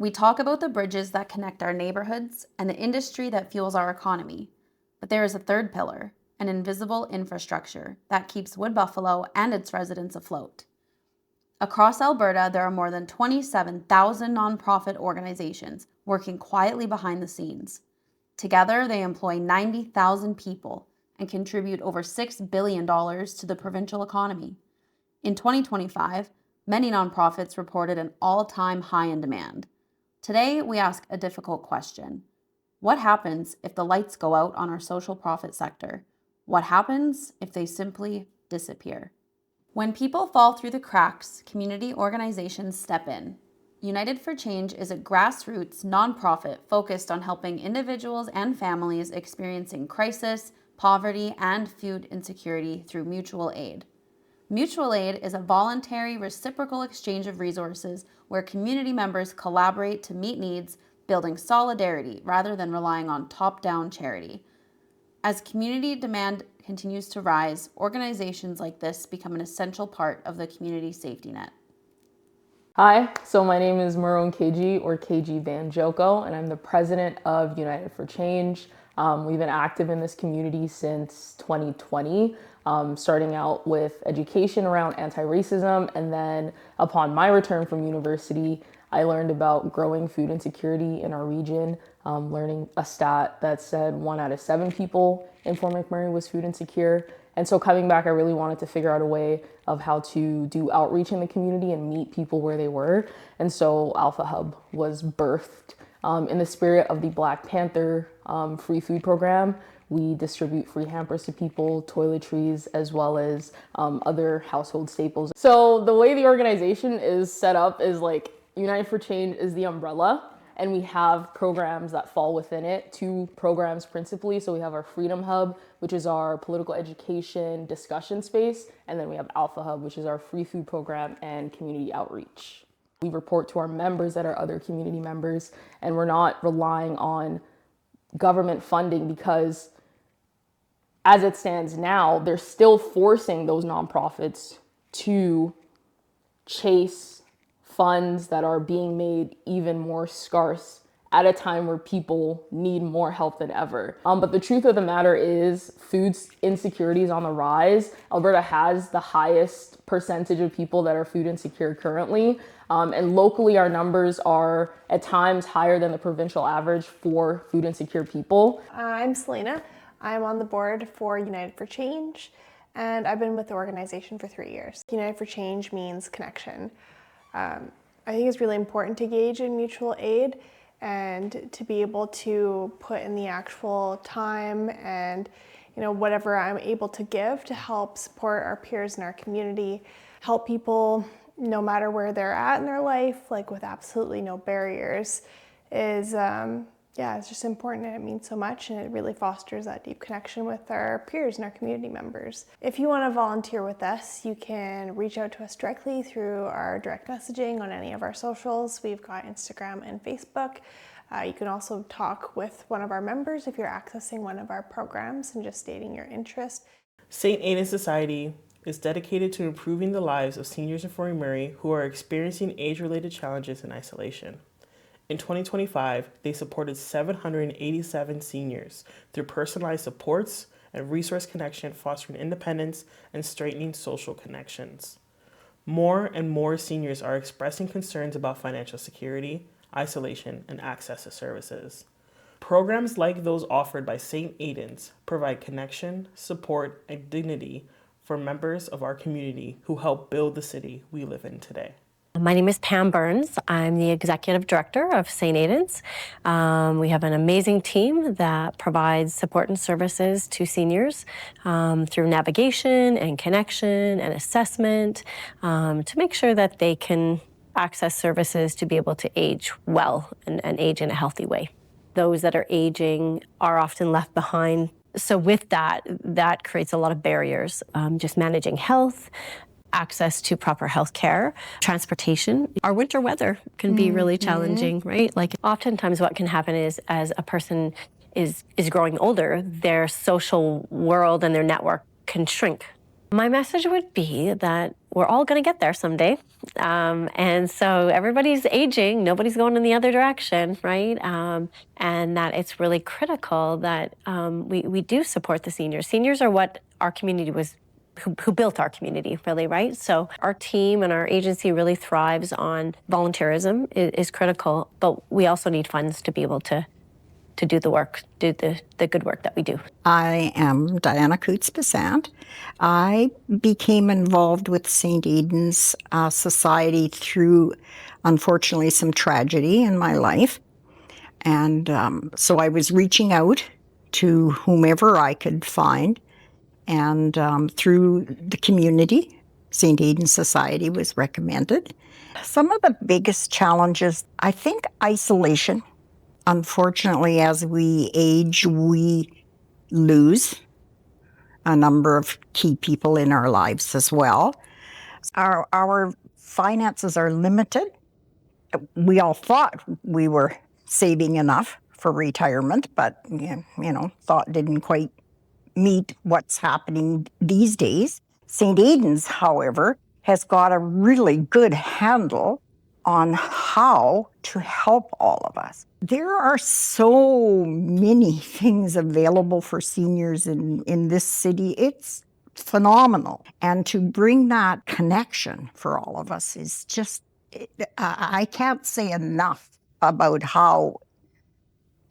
We talk about the bridges that connect our neighborhoods and the industry that fuels our economy. But there is a third pillar, an invisible infrastructure that keeps Wood Buffalo and its residents afloat. Across Alberta, there are more than 27,000 nonprofit organizations working quietly behind the scenes. Together, they employ 90,000 people and contribute over $6 billion to the provincial economy. In 2025, many nonprofits reported an all-time high in demand. Today, we ask a difficult question. What happens if the lights go out on our social profit sector? What happens if they simply disappear? When people fall through the cracks, community organizations step in. United for Change is a grassroots nonprofit focused on helping individuals and families experiencing crisis, poverty, and food insecurity through mutual aid. Mutual aid is a voluntary, reciprocal exchange of resources where community members collaborate to meet needs, building solidarity rather than relying on top-down charity. As community demand continues to rise, organizations like this become an essential part of the community safety net. Hi, so my name is Maroon KG, or KG Van Joko, and I'm the president of United for Change. We've been active in this community since 2020, starting out with education around anti-racism, and then upon my return from university, I learned about growing food insecurity in our region, learning a stat that said 1 out of 7 people in Fort McMurray was food insecure. And so coming back, I really wanted to figure out a way of how to do outreach in the community and meet people where they were. And so Alpha Hub was birthed in the spirit of the Black Panther free food program. We distribute free hampers to people, toiletries, as well as other household staples. So the way the organization is set up is like United for Change is the umbrella, and we have programs that fall within it, 2 programs principally. So we have our Freedom Hub, which is our political education discussion space, and then we have Alpha Hub, which is our free food program and community outreach. We report to our members that are other community members, and we're not relying on government funding because as it stands now, they're still forcing those nonprofits to chase funds that are being made even more scarce at a time where people need more help than ever. But the truth of the matter is food insecurity is on the rise. Alberta has the highest percentage of people that are food insecure currently. And locally, our numbers are at times higher than the provincial average for food insecure people. I'm Selena. I'm on the board for United for Change, and I've been with the organization for 3 years. United for Change means connection. I think it's really important to engage in mutual aid and to be able to put in the actual time and whatever I'm able to give to help support our peers in our community, help people no matter where they're at in their life, like with absolutely no barriers, is it's just important, and it means so much, and it really fosters that deep connection with our peers and our community members. If you want to volunteer with us, you can reach out to us directly through our direct messaging on any of our socials. We've got Instagram and Facebook. You can also talk with one of our members if you're accessing one of our programs and just stating your interest. St. Aidan's Society is dedicated to improving the lives of seniors in Fort McMurray who are experiencing age-related challenges and isolation. In 2025, they supported 787 seniors through personalized supports and resource connection, fostering independence and strengthening social connections. More and more seniors are expressing concerns about financial security, isolation, and access to services. Programs like those offered by St. Aidan's provide connection, support, and dignity for members of our community who help build the city we live in today. My name is Pam Burns. I'm the executive director of St. Aidan's. We have an amazing team that provides support and services to seniors through navigation and connection and assessment to make sure that they can access services to be able to age well and age in a healthy way. Those that are aging are often left behind. So with that creates a lot of barriers, just managing health, access to proper health care, transportation. Our winter weather can be really challenging, right? Like oftentimes what can happen is as a person is growing older, their social world and their network can shrink. My message would be that we're all going to get there someday. And so everybody's aging, nobody's going in the other direction, right? And that it's really critical that we do support the seniors. Seniors are what our community was, who built our community, really, right? So our team and our agency really thrives on volunteerism is critical, but we also need funds to be able to do the work, do the good work that we do. I am Diana Coots-Besant. I became involved with St. Aidan's Society through, unfortunately, some tragedy in my life. And so I was reaching out to whomever I could find. And through the community, St. Aidan's Society was recommended. Some of the biggest challenges, I think isolation. Unfortunately, as we age, we lose a number of key people in our lives as well. Our finances are limited. We all thought we were saving enough for retirement, but thought didn't quite meet what's happening these days. St. Aidan's, however, has got a really good handle on how to help all of us. There are so many things available for seniors in this city. It's phenomenal. And to bring that connection for all of us is just, I can't say enough about how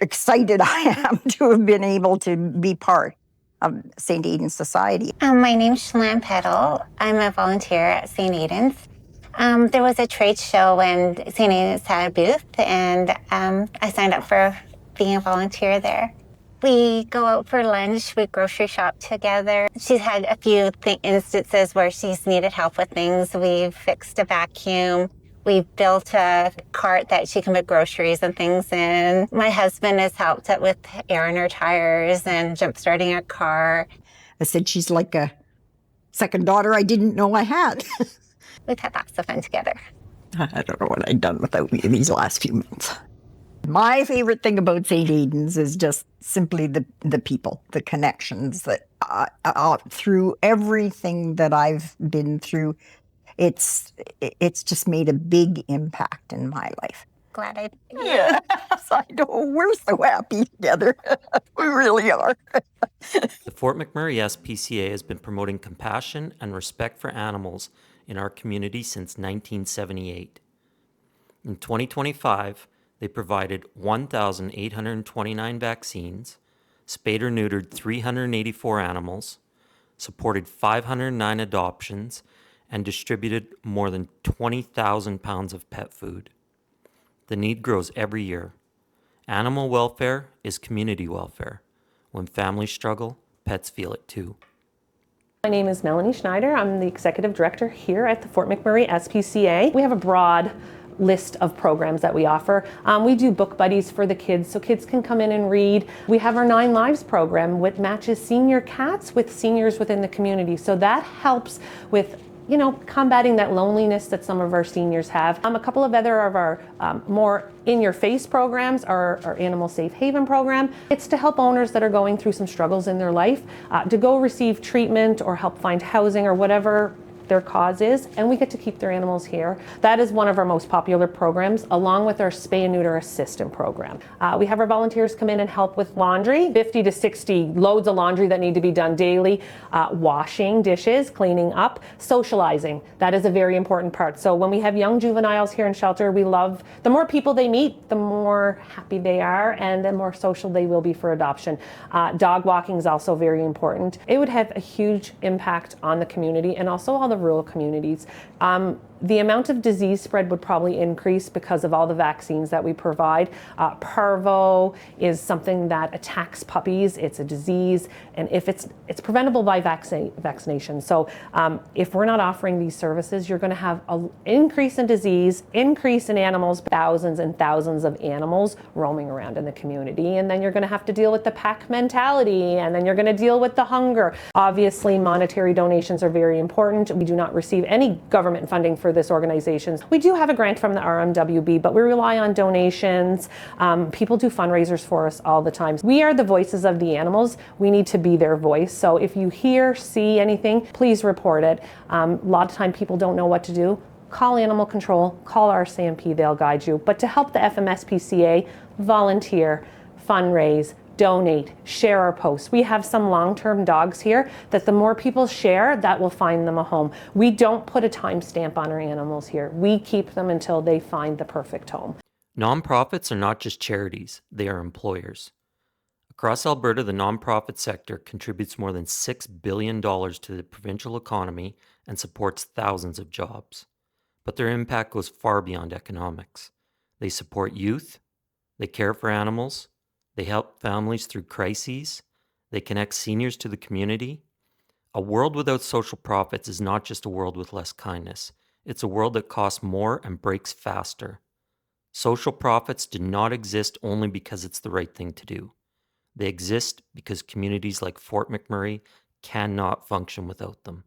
excited I am to have been able to be part of St. Aidan's Society. My name's Shalane Peddle. I'm a volunteer at St. Aidan's. There was a trade show and St. Aidan's had a booth, and I signed up for being a volunteer there. We go out for lunch, we grocery shop together. She's had a few instances where she's needed help with things. We've fixed a vacuum. We've built a cart that she can put groceries and things in. My husband has helped out with air in her tires and jump starting a car. I said she's like a second daughter I didn't know I had. We've had lots of fun together. I don't know what I'd done without me these last few months. My favorite thing about St. Aidan's is just simply the people, the connections that through everything that I've been through, it's just made a big impact in my life. Glad I did. Yes, I know. We're so happy together. We really are. The Fort McMurray SPCA has been promoting compassion and respect for animals in our community since 1978. In 2025, they provided 1,829 vaccines, spayed or neutered 384 animals, supported 509 adoptions, and distributed more than 20,000 pounds of pet food. The need grows every year. Animal welfare is community welfare. When families struggle, pets feel it too. My name is Melanie Schneider. I'm the Executive Director here at the Fort McMurray SPCA. We have a broad list of programs that we offer. We do book buddies for the kids, so kids can come in and read. We have our 9 Lives program, which matches senior cats with seniors within the community. So that helps with combating that loneliness that some of our seniors have. A couple of other of our more in-your-face programs are our Animal Safe Haven program. It's to help owners that are going through some struggles in their life to go receive treatment or help find housing or whatever their cause is, and we get to keep their animals here. That is one of our most popular programs, along with our spay and neuter assistant program. We have our volunteers come in and help with laundry, 50 to 60 loads of laundry that need to be done daily, washing dishes, cleaning up, socializing. That is a very important part. So when we have young juveniles here in shelter, we love, the more people they meet, the more happy they are and the more social they will be for adoption. Dog walking is also very important. It would have a huge impact on the community and also all the rural communities. The amount of disease spread would probably increase because of all the vaccines that we provide. Parvo is something that attacks puppies. It's a disease, and if it's preventable by vaccination. So if we're not offering these services, you're going to have an increase in disease, increase in animals, thousands and thousands of animals roaming around in the community, and then you're going to have to deal with the pack mentality, and then you're going to deal with the hunger. Obviously, monetary donations are very important. We do not receive any government funding for for this organization. We do have a grant from the RMWB, but we rely on donations. People do fundraisers for us all the time. We are the voices of the animals. We need to be their voice. So if you hear, see anything, please report it. A lot of time people don't know what to do. Call animal control, call RCMP, they'll guide you. But to help the FMSPCA, volunteer, fundraise, donate, share our posts. We have some long-term dogs here that the more people share, that will find them a home. We don't put a timestamp on our animals here. We keep them until they find the perfect home. Nonprofits are not just charities, they are employers. Across Alberta, the nonprofit sector contributes more than $6 billion to the provincial economy and supports thousands of jobs. But their impact goes far beyond economics. They support youth, they care for animals, they help families through crises, they connect seniors to the community. A world without social profits is not just a world with less kindness. It's a world that costs more and breaks faster. Social profits do not exist only because it's the right thing to do. They exist because communities like Fort McMurray cannot function without them.